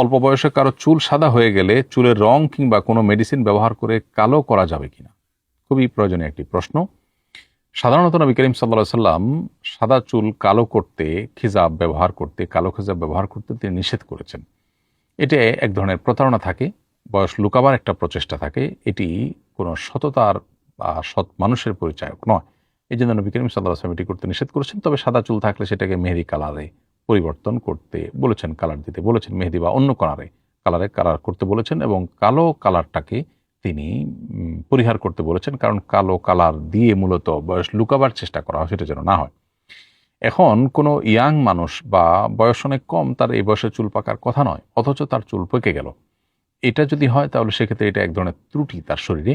অল্প বয়সে কারো চুল সাদা হয়ে গেলে চুলের রং কিংবা কোনো মেডিসিন ব্যবহার করে কালো করা যাবে কিনা? খুবই প্রয়োজনীয় একটি প্রশ্ন। সাধারণত নবী করিম সাল্লাল্লাহু আলাইহি সাল্লাম সাদা চুল কালো করতে, খিজাব ব্যবহার করতে, কালো খিজাব ব্যবহার করতে তিনি নিষেধ করেছেন। এতে এক ধরনের প্রতারণা থাকে, বয়স লুকাবার একটা প্রচেষ্টা থাকে। এটি কোনো সততার বা সৎ মানুষের পরিচায়ক নয়। এই জন্য নবী করিম সাল্লাল্লাহু আলাইহি সাল্লাম এটি করতে নিষেধ করেছেন। তবে সাদা চুল থাকলে সেটাকে মেহেদি কালারে পরিবর্তন করতে বলেছেন, কালার দিতে বলেছেন, মেহেদি বা অন্য কালার করতে বলেছেন, এবং কালো কালারটাকে তিনি পরিহার করতে বলেছেন, কারণ কালো কালার দিয়ে মূলত বয়স লুকাবার চেষ্টা করা হয়, সেটা যেন না হয়। এখন কোনো ইয়াং মানুষ বা বয়স অনেক কম, তার এই বয়সে চুল পাকার কথা নয়, অথচ তার চুল পেকে গেল। এটা যদি হয় তাহলে সেক্ষেত্রে এটা এক ধরনের ত্রুটি তার শরীরে,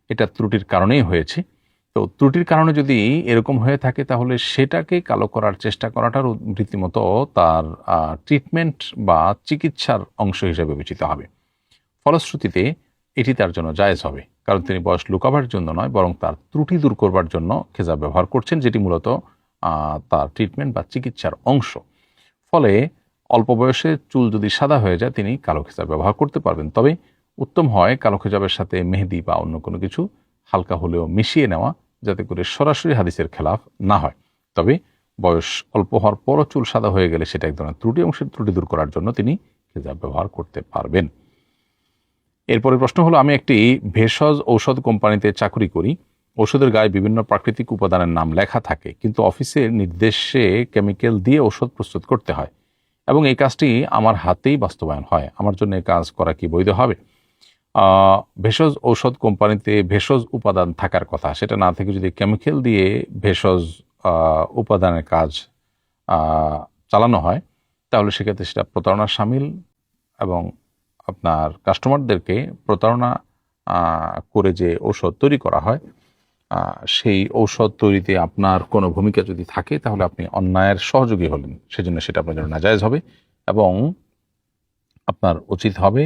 এটা ত্রুটির কারণেই হয়েছে। তো ত্রুটির কারণে যদি এরকম হয়ে থাকে তাহলে সেটাকে কালো করার চেষ্টা করাটার রীতিমতো তার ট্রিটমেন্ট বা চিকিৎসার অংশ হিসেবে বিবেচিত হবে। ফলশ্রুতিতে এটি তার জন্য জায়েজ হবে, কারণ তিনি বয়স লুকাবার জন্য নয়, বরং তার ত্রুটি দূর করবার জন্য খেজাব ব্যবহার করছেন, যেটি মূলত তার ট্রিটমেন্ট বা চিকিৎসার অংশ। ফলে অল্প বয়সে চুল যদি সাদা হয়ে যায় তিনি কালো খেজাব ব্যবহার করতে পারবেন। তবে উত্তম হয় কালো খেজাবের সাথে মেহেদি বা অন্য কোনো কিছু হালকা হলেও মিশিয়ে নেওয়া, যাতে করে সরাসরি হাদিসের খেলাফ না হয়। তবে বয়স অল্প হওয়ার পরও চুল সাদা হয়ে গেলে সেটা এক ধরনের ত্রুটি, এবং সেই ত্রুটি দূর করার জন্য তিনি খেজাব ব্যবহার করতে পারবেন। এরপরের প্রশ্ন হলো, আমি একটি ভেষজ ঔষধ কোম্পানিতে চাকরি করি। ওষুধের গায়ে বিভিন্ন প্রাকৃতিক উপাদানের নাম লেখা থাকে, কিন্তু অফিসের নির্দেশে কেমিক্যাল দিয়ে ওষুধ প্রস্তুত করতে হয় এবং এই কাজটি আমার হাতেই বাস্তবায়ন হয়। আমার জন্য এই কাজ করা কি বৈধ হবে? ভেষজ ঔষধ কোম্পানিতে ভেষজ উপাদান থাকার কথা, সেটা না থেকে যদি কেমিক্যাল দিয়ে ভেষজ উপাদানের কাজ চালানো হয় তাহলে সেক্ষেত্রে সেটা প্রতারণার শামিল, এবং আপনার কাস্টমারদেরকে প্রতারণা করে যে ঔষধ তৈরি করা হয়, সেই ঔষধ তৈরিতে আপনার কোনো ভূমিকা যদি থাকে তাহলে আপনি অন্যায়ের সহযোগী হলেন, সেজন্য সেটা আপনার জন্য নাজায়েজ হবে, এবং আপনার উচিত হবে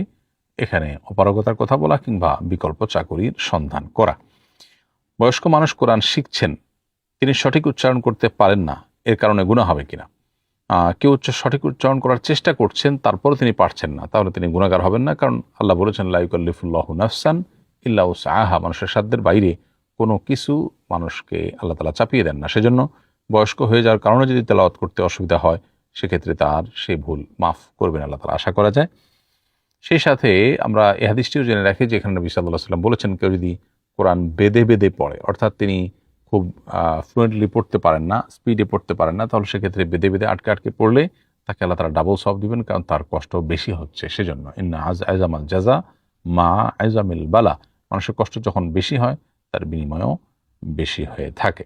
এখানে অপারগতার কথা বলা কিংবা বিকল্প চাকুরির সন্ধান করা। বয়স্ক মানুষ কোরআন শিখছেন, তিনি সঠিক উচ্চারণ করতে পারেন না, এর কারণে গুনাহ হবে কিনা? কেউ সঠিক উচ্চারণ করার চেষ্টা করছেন তারপরে তিনি পারছেন না, তাহলে তিনি গুনাহগার হবেন না, কারণ আল্লাহ বলেছেন লা ইউকাল্লিফুল্লাহু নাফসান ইল্লা উসআহা, মানুষের সাধ্যের বাইরে কোনো কিছু মানুষকে আল্লাহ তাআলা চাপিয়ে দেন না। সেজন্য বয়স্ক হয়ে যাওয়ার কারণে যদি তেলাওয়াত করতে অসুবিধা হয় সেক্ষেত্রে তার সেই ভুল মাফ করবেন আল্লাহ তাআলা, আশা করা যায়। সেই সাথে আমরা এই হাদিসটিও জেনে রাখি যে এখানে নবী সাল্লাল্লাহু আলাইহি ওয়াসাল্লাম বলেছেন, কেউ যদি কোরআন বেদে বেদে পড়ে, অর্থাৎ তিনি খুব ফ্লুয়েন্টলি পড়তে পারেন না, স্পিডে পড়তে পারেন না, তাহলে সেক্ষেত্রে বেদে বেদে আটকে আটকে পড়লে তাকে আল্লাহ তাআলা ডাবল সওয়াব দিবেন, কারণ তার কষ্ট বেশি হচ্ছে। সেজন্য ইন্না আযআমাল জাযা মা আযআমিল বালা, মানুষের কষ্ট যখন বেশি হয় তার বিনিময়ও বেশি হয়ে থাকে।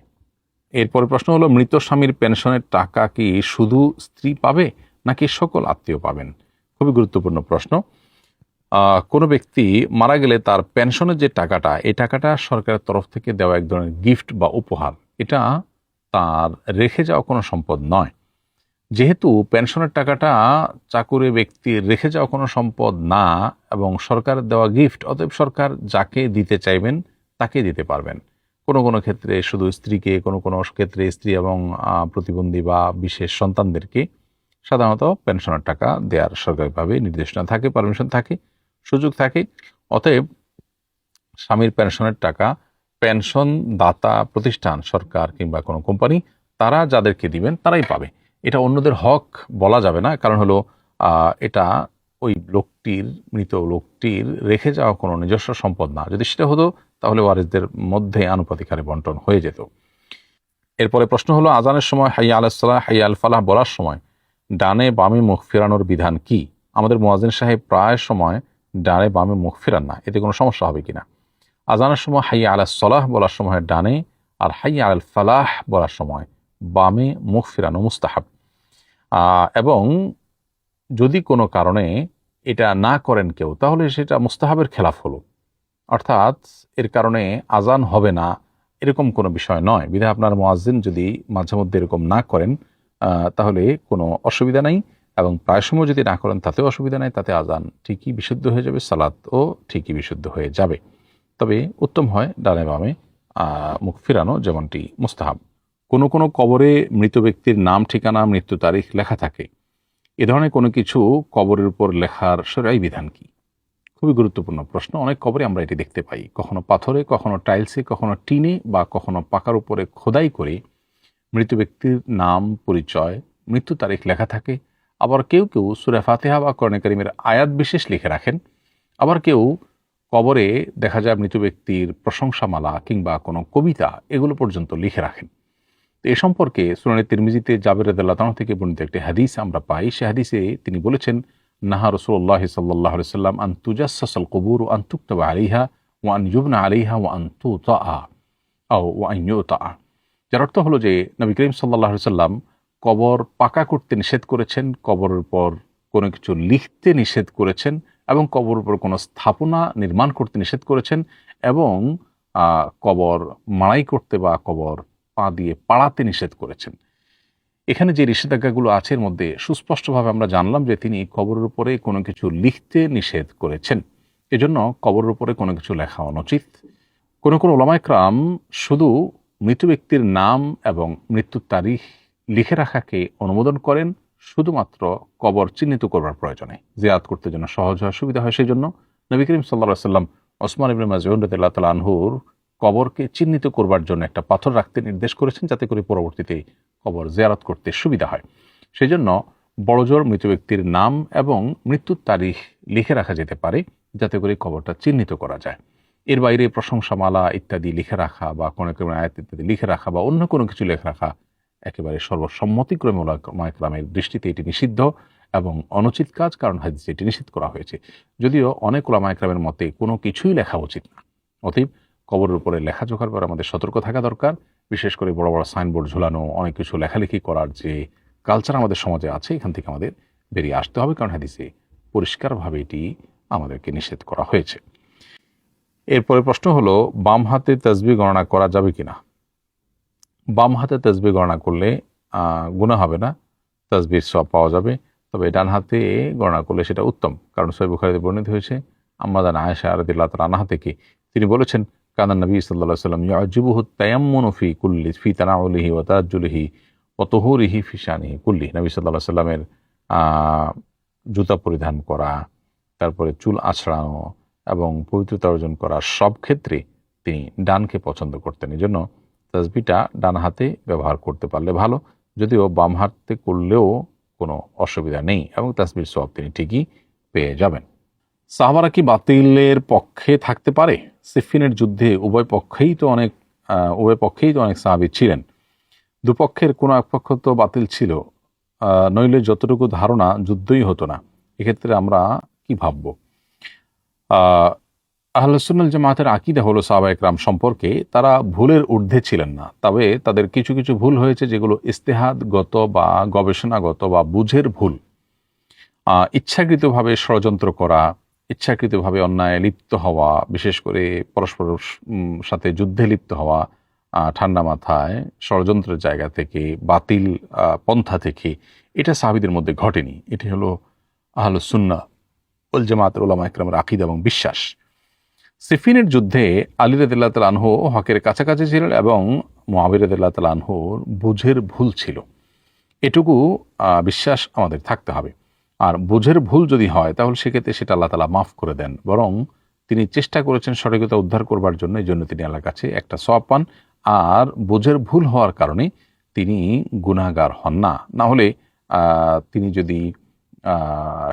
এরপরে প্রশ্ন হলো, মৃত স্বামীর পেনশনের টাকা কি শুধু স্ত্রী পাবে নাকি সকল আত্মীয় পাবেন? খুবই গুরুত্বপূর্ণ প্রশ্ন। কোনো ব্যক্তি মারা গেলে তার পেনশনের যে টাকাটা, এই টাকাটা সরকারের তরফ থেকে দেওয়া এক ধরনের গিফট বা উপহার, এটা তার রেখে যাওয়া কোনো সম্পদ নয়। যেহেতু পেনশনের টাকাটা চাকুরে ব্যক্তির রেখে যাওয়া কোনো সম্পদ না এবং সরকারের দেওয়া গিফট, অতএব সরকার যাকে দিতে চাইবেন তাকে দিতে পারবেন। কোনো কোনো ক্ষেত্রে শুধু স্ত্রীকে, কোনো কোনো ক্ষেত্রে স্ত্রী এবং প্রতিবন্ধী বা বিশেষ সন্তানদেরকে সাধারণত পেনশনের টাকা দেওয়ার সরকারিভাবে নির্দেশনা থাকে, পারমিশন থাকে, সুযোগ থাকে। অতএব স্বামীর পেনশনের টাকা পেনশন দাতা প্রতিষ্ঠান, সরকার কিংবা কোনো কোম্পানি, তারা যাদেরকে দিবেন তারাই পাবে। এটা অন্যদের হক বলা যাবে না, কারণ হলো এটা ওই লোকটির, মৃত লোকটির রেখে যাওয়া কোনো নিজস্ব সম্পদ না। যদি সেটা হতো তাহলে ওয়ারিসদের মধ্যে আনুপাতিক হারে বন্টন হয়ে যেত। এরপরে প্রশ্ন হলো, আজানের সময় হাইয়া আলাস সালাহ হাইয়া আল ফালাহ বলার সময় ডানে বামে মুখ ফেরানোর বিধান কি? আমাদের মুয়াজ্জিন সাহেব প্রায় সময় ডানে বামে মুখ ফেরান না, এতে কোনো সমস্যা হবে কিনা? আজানের সময় হাইয়া আলাস সালাহ বলার সময় ডানে, আর হাইয়া আল ফালাহ বলার সময় বামে মুখ ফেরানো মুস্তাহাব। এবং যদি কোনো কারণে এটা না করেন কেউ, তাহলে সেটা মুস্তাহাবের খেলাফ হলো, অর্থাৎ এর কারণে আজান হবে না এরকম কোনো বিষয় নয়। বিধায় আপনার মুয়াজ্জিন যদি মাঝে মধ্যে এরকম না করেন তাহলে কোনো অসুবিধা নাই, এবং প্রায় সময় যদি না করেন তাতেও অসুবিধা নাই, তাতে আজান ঠিকই বিশুদ্ধ হয়ে যাবে, সালাতও ঠিকই বিশুদ্ধ হয়ে যাবে। তবে উত্তম হয় ডানে বামে মুখ ফিরানো, যেমনটি মুস্তাহাব। কোনো কোনো কবরে মৃত ব্যক্তির নাম, ঠিকানা, মৃত্যু তারিখ লেখা থাকে, এ ধরনের কোনো কিছু কবরের উপর লেখার শরঈ বিধান কি? খুবই গুরুত্বপূর্ণ প্রশ্ন। অনেক কবরে আমরা এটি দেখতে পাই, কখনো পাথরে, কখনো টাইলসে, কখনো টিনে বা কখনো পাকার উপরে খোদাই করে মৃত ব্যক্তির নাম, পরিচয়, মৃত্যু তারিখ লেখা থাকে। আবার কেউ কেউ সূরা ফাতিহা বা কোরআনে কারীমের আয়াত বিশেষ লিখে রাখেন। আবার কেউ কবরে দেখা যায় মৃত ব্যক্তির প্রশংসামালা কিংবা কোনো কবিতা এগুলো পর্যন্ত লিখে রাখেন। তো এ সম্পর্কে সুনানে তিরমিজিতে জাবের রাদিয়াল্লাহু তাআলা থেকে বর্ণিত একটি হাদিস আমরা পাই। সে হাদিসে তিনি বলেছেন, নাহা রাসূলুল্লাহ সাল্লাল্লাহু আলাইহি ওয়াসাল্লাম আন তুজাসসাসাল কুবুর ওয়া আন তুকতাবা আলাইহা ওয়া আন ইউবনা আলাইহা ওয়া আন তুতাআ ওয়া আন ইউতাআ। যার অর্থ হলো যে নবী করিম সাল্লাল্লাহু আলাইহি ওয়াসাল্লাম কবর পাকা করতে নিষেধ করেছেন, কবরের উপর কোনো কিছু লিখতে নিষেধ করেছেন, এবং কবরের উপর কোনো স্থাপনা নির্মাণ করতে নিষেধ করেছেন, এবং কবর মাড়াই করতে বা কবর পা দিয়ে পাড়াতে নিষেধ করেছেন। এখানে যে নিষেধাজ্ঞাগুলো আছে এর মধ্যে সুস্পষ্টভাবে আমরা জানলাম যে তিনি কবরের উপরে কোনো কিছু লিখতে নিষেধ করেছেন। এজন্য কবরের উপরে কোনো কিছু লেখা অনুচিত। কোনো কোনো ওলামায়ে কেরাম শুধু মৃত ব্যক্তির নাম এবং মৃত্যুর তারিখ লিখে রাখাকে অনুমোদন করেন শুধুমাত্র কবর চিহ্নিত করবার প্রয়োজনে, জিয়ারত করতে যেন সহজ হয়, সুবিধা হয়। সেই জন্য নবী করিম সাল্লাল্লাহু আলাইহি ওয়াসাল্লাম ওসমান ইবনে মাযউন রাদিয়াল্লাহু তাআলা আনহুর কবরকে চিহ্নিত করবার জন্য একটা পাথর রাখতে নির্দেশ করেছেন, যাতে করে পরবর্তীতে কবর জিয়ারত করতে সুবিধা হয়। সেই জন্য বড়জোর মৃত ব্যক্তির নাম এবং মৃত্যুর তারিখ লিখে রাখা যেতে পারে, যাতে করে কবরটা চিহ্নিত করা যায়। এর বাইরে প্রশংসামালা ইত্যাদি লিখে রাখা বা কোনো আয়াত ইত্যাদি লিখে রাখা বা অন্য কোনো কিছু লিখে রাখা একেবারে সর্বসম্মতিক্রমে ওলামায়ে কেরামের দৃষ্টিতে এটি নিষিদ্ধ এবং অনুচিত কাজ, কারণ হাদিসে এটি নিষিদ্ধ করা হয়েছে। যদিও অনেক ওলামায়ে কেরামের মতে কোনো কিছুই লেখা উচিত না। অতএব কবরের উপরে লেখাজোখার পর আমাদের সতর্ক থাকা দরকার। বিশেষ করে বড় বড় সাইনবোর্ড ঝুলানো, অনেক কিছু লেখালেখি করার যে কালচার আমাদের সমাজে আছে, এখান থেকে আমাদের বেরিয়ে আসতে হবে, কারণ হাদিসে পরিষ্কারভাবে এটি আমাদেরকে নিষেধ করা হয়েছে। এরপরে প্রশ্ন হলো, বাম হাতে তাসবিহ গণনা করা যাবে কিনা? বাম হাতে তাসবিহ গণনা করলে গুনাহ হবে না, তাসবিহর সওয়াব পাওয়া যাবে। তবে ডান হাতে গণনা করলে সেটা উত্তম, কারণ সহিহ বুখারীতে বর্ণিত হয়েছে আম্মা জান আয়েশা রাদিয়াল্লাহু তাআলা আনহা থেকে, তিনি বলেছেন, কানা নবী সাল্লাল্লাহু আলাইহি ওয়াসাল্লাম ইয়াজিবুহু তায়াম্মুনু ফি কুল্লি ফি তানাউলিহি ওয়া তারাজ্জুলিহি ওয়া তুহুরিহি ফি শানিহি কুল্লি। নবী সাল্লাল্লাহু আলাইহি ওয়াসাল্লামের জুতা পরিধান করা, তারপরে চুল আঁচড়ানো এবং পবিত্রতা অর্জন করা সব ক্ষেত্রে তিনি ডানকে পছন্দ করতেন। এজন্য তাসবিহটা ডান হাতে ব্যবহার করতে পারলে ভালো, যদিও বাম হাতে করলেও কোনো অসুবিধা নেই এবং তাসবিহর সওয়াব তিনি ঠিকই পেয়ে যাবেন। সাহাবারা কি বাতিলের পক্ষে থাকতে পারে? সিফিনের যুদ্ধে উভয় পক্ষেই তো অনেক সাহাবী ছিলেন। দুপক্ষের কোনো এক পক্ষ তো বাতিল ছিল, নইলে যতটুকু ধারণা যুদ্ধই হতো না। এক্ষেত্রে আমরা কি ভাবব? আহলুস সুন্নাহ ওয়াল জামাতের আকীদা হলো সাহাবায়ে কেরাম সম্পর্কে তারা ভুলের ঊর্ধ্বে ছিলেন না। তবে তাদের কিছু কিছু ভুল হয়েছে যেগুলো ইজতিহাদগত বা গবেষণাগত বা বুঝের ভুল। ইচ্ছাকৃতভাবে ষড়যন্ত্র করা, ইচ্ছাকৃতভাবে অন্যায় লিপ্ত হওয়া, বিশেষ করে পরস্পর সাথে যুদ্ধে লিপ্ত হওয়া, ঠান্ডা মাথায় ষড়যন্ত্রের জায়গা থেকে, বাতিল পন্থা থেকে, এটা সাহাবীদের মধ্যে ঘটেনি। এটি হলো আহলুস সুন্নাহ ওয়াল জামাতের উলামায়ে কেরামের আকীদা এবং বিশ্বাস। সিফিনের যুদ্ধে আলী রাদিয়াল্লাহু তাআলা আনহু হকের কাছাকাছি ছিলেন এবং মুআবিয়া রাদিয়াল্লাহু তাআলা আনহুর বুঝের ভুল ছিল, এটুকু বিশ্বাস আমাদের থাকতে হবে। আর বুঝের ভুল যদি হয় তাহলে সেক্ষেত্রে সেটা আল্লাহ তাআলা মাফ করে দেন, বরং তিনি চেষ্টা করেছেন সঠিকতা উদ্ধার করবার জন্য, এই জন্য তিনি আল্লাহর কাছে একটা সওয়াব পান। আর বুঝের ভুল হওয়ার কারণে তিনি গুনাহগার হন না। না হলে তিনি যদি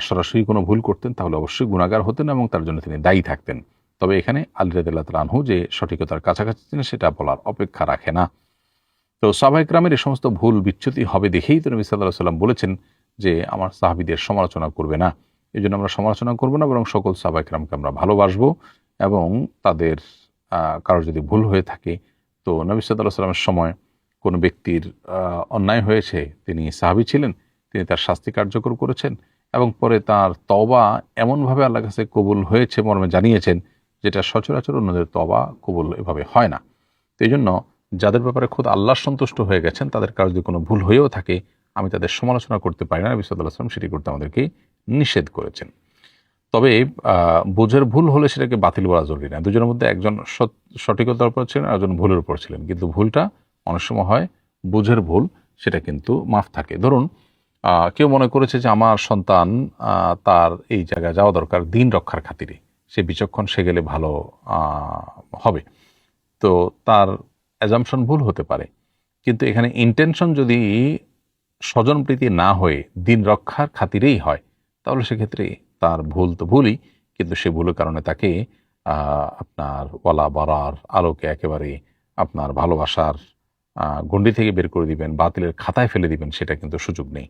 সরাসরি কোনো ভুল করতেন তাহলে অবশ্যই গুনাহগার হতেন এবং তার জন্য তিনি দায়ী থাকতেন। তবে এখানে আলী রাদিয়াল্লাহু তাআলা আনহু যে সঠিকতার কাছাকাছি ছিলেন সেটা বলার অপেক্ষা রাখে না। তো সাহাবায়ে কেরামের এই সমস্ত ভুল বিচ্যুতি হবে দেখেই তো নবী সাল্লাল্লাহু আলাইহি ওয়াসাল্লাম বলেছেন যে আমার সাহাবীদের সমালোচনা করবে না। এই জন্য আমরা সমালোচনা করব না, বরং সকল সাহাবায়ে কেরামকে আমরা ভালোবাসবো এবং তাদের কারোর যদি ভুল হয়ে থাকে, তো নবী সাল্লাল্লাহু আলাইহি ওয়াসাল্লামের সময় কোনো ব্যক্তির অন্যায় হয়েছে, তিনি সাহাবী ছিলেন, তিনি তার শাস্তি কার্যকর করেছেন এবং পরে তার তওবা এমনভাবে আল্লাহর কাছে কবুল হয়েছে মর্মে জানিয়েছেন, যেটা সচরাচর অন্যদের তওবা কবুল এভাবে হয় না। তো এই জন্য যাদের ব্যাপারে খোদ আল্লাহ সন্তুষ্ট হয়ে গেছেন, তাদের কারো যদি কোনো ভুল হয়েও থাকে, আমি তাদের সমালোচনা করতে পারি না। নবী সাল্লাল্লাহু আলাইহি ওয়াসাল্লাম সেটি করতে আমাদেরকে নিষেধ করেছেন। তবে বুঝের ভুল হলে সেটাকে বাতিল বলা জরুরি না। দুজনের মধ্যে একজন সঠিকতার উপর ছিলেন, একজন ভুলের উপর ছিলেন, কিন্তু ভুলটা অনেক সময় হয় বুঝের ভুল, সেটা কিন্তু মাফ থাকে। ধরুন কেউ মনে করেছে যে আমার সন্তান তার এই জায়গায় যাওয়া দরকার দিন রক্ষার খাতিরে, সে বিচক্ষণ, সে গেলে ভালো হবে। তো তার অ্যাজাম্পশন ভুল হতে পারে, কিন্তু এখানে ইন্টেনশন যদি স্বজনপ্রীতি না হয়ে দিন রক্ষার খাতিরেই হয়, তাহলে সেক্ষেত্রে তার ভুল তো ভুলই, কিন্তু সে ভুলের কারণে তাকে আপনার ওয়ালা বারার আলোকে একেবারে আপনার ভালোবাসার গণ্ডি থেকে বের করে দিবেন, বাতিলের খাতায় ফেলে দিবেন, সেটা কিন্তু সুযোগ নেই।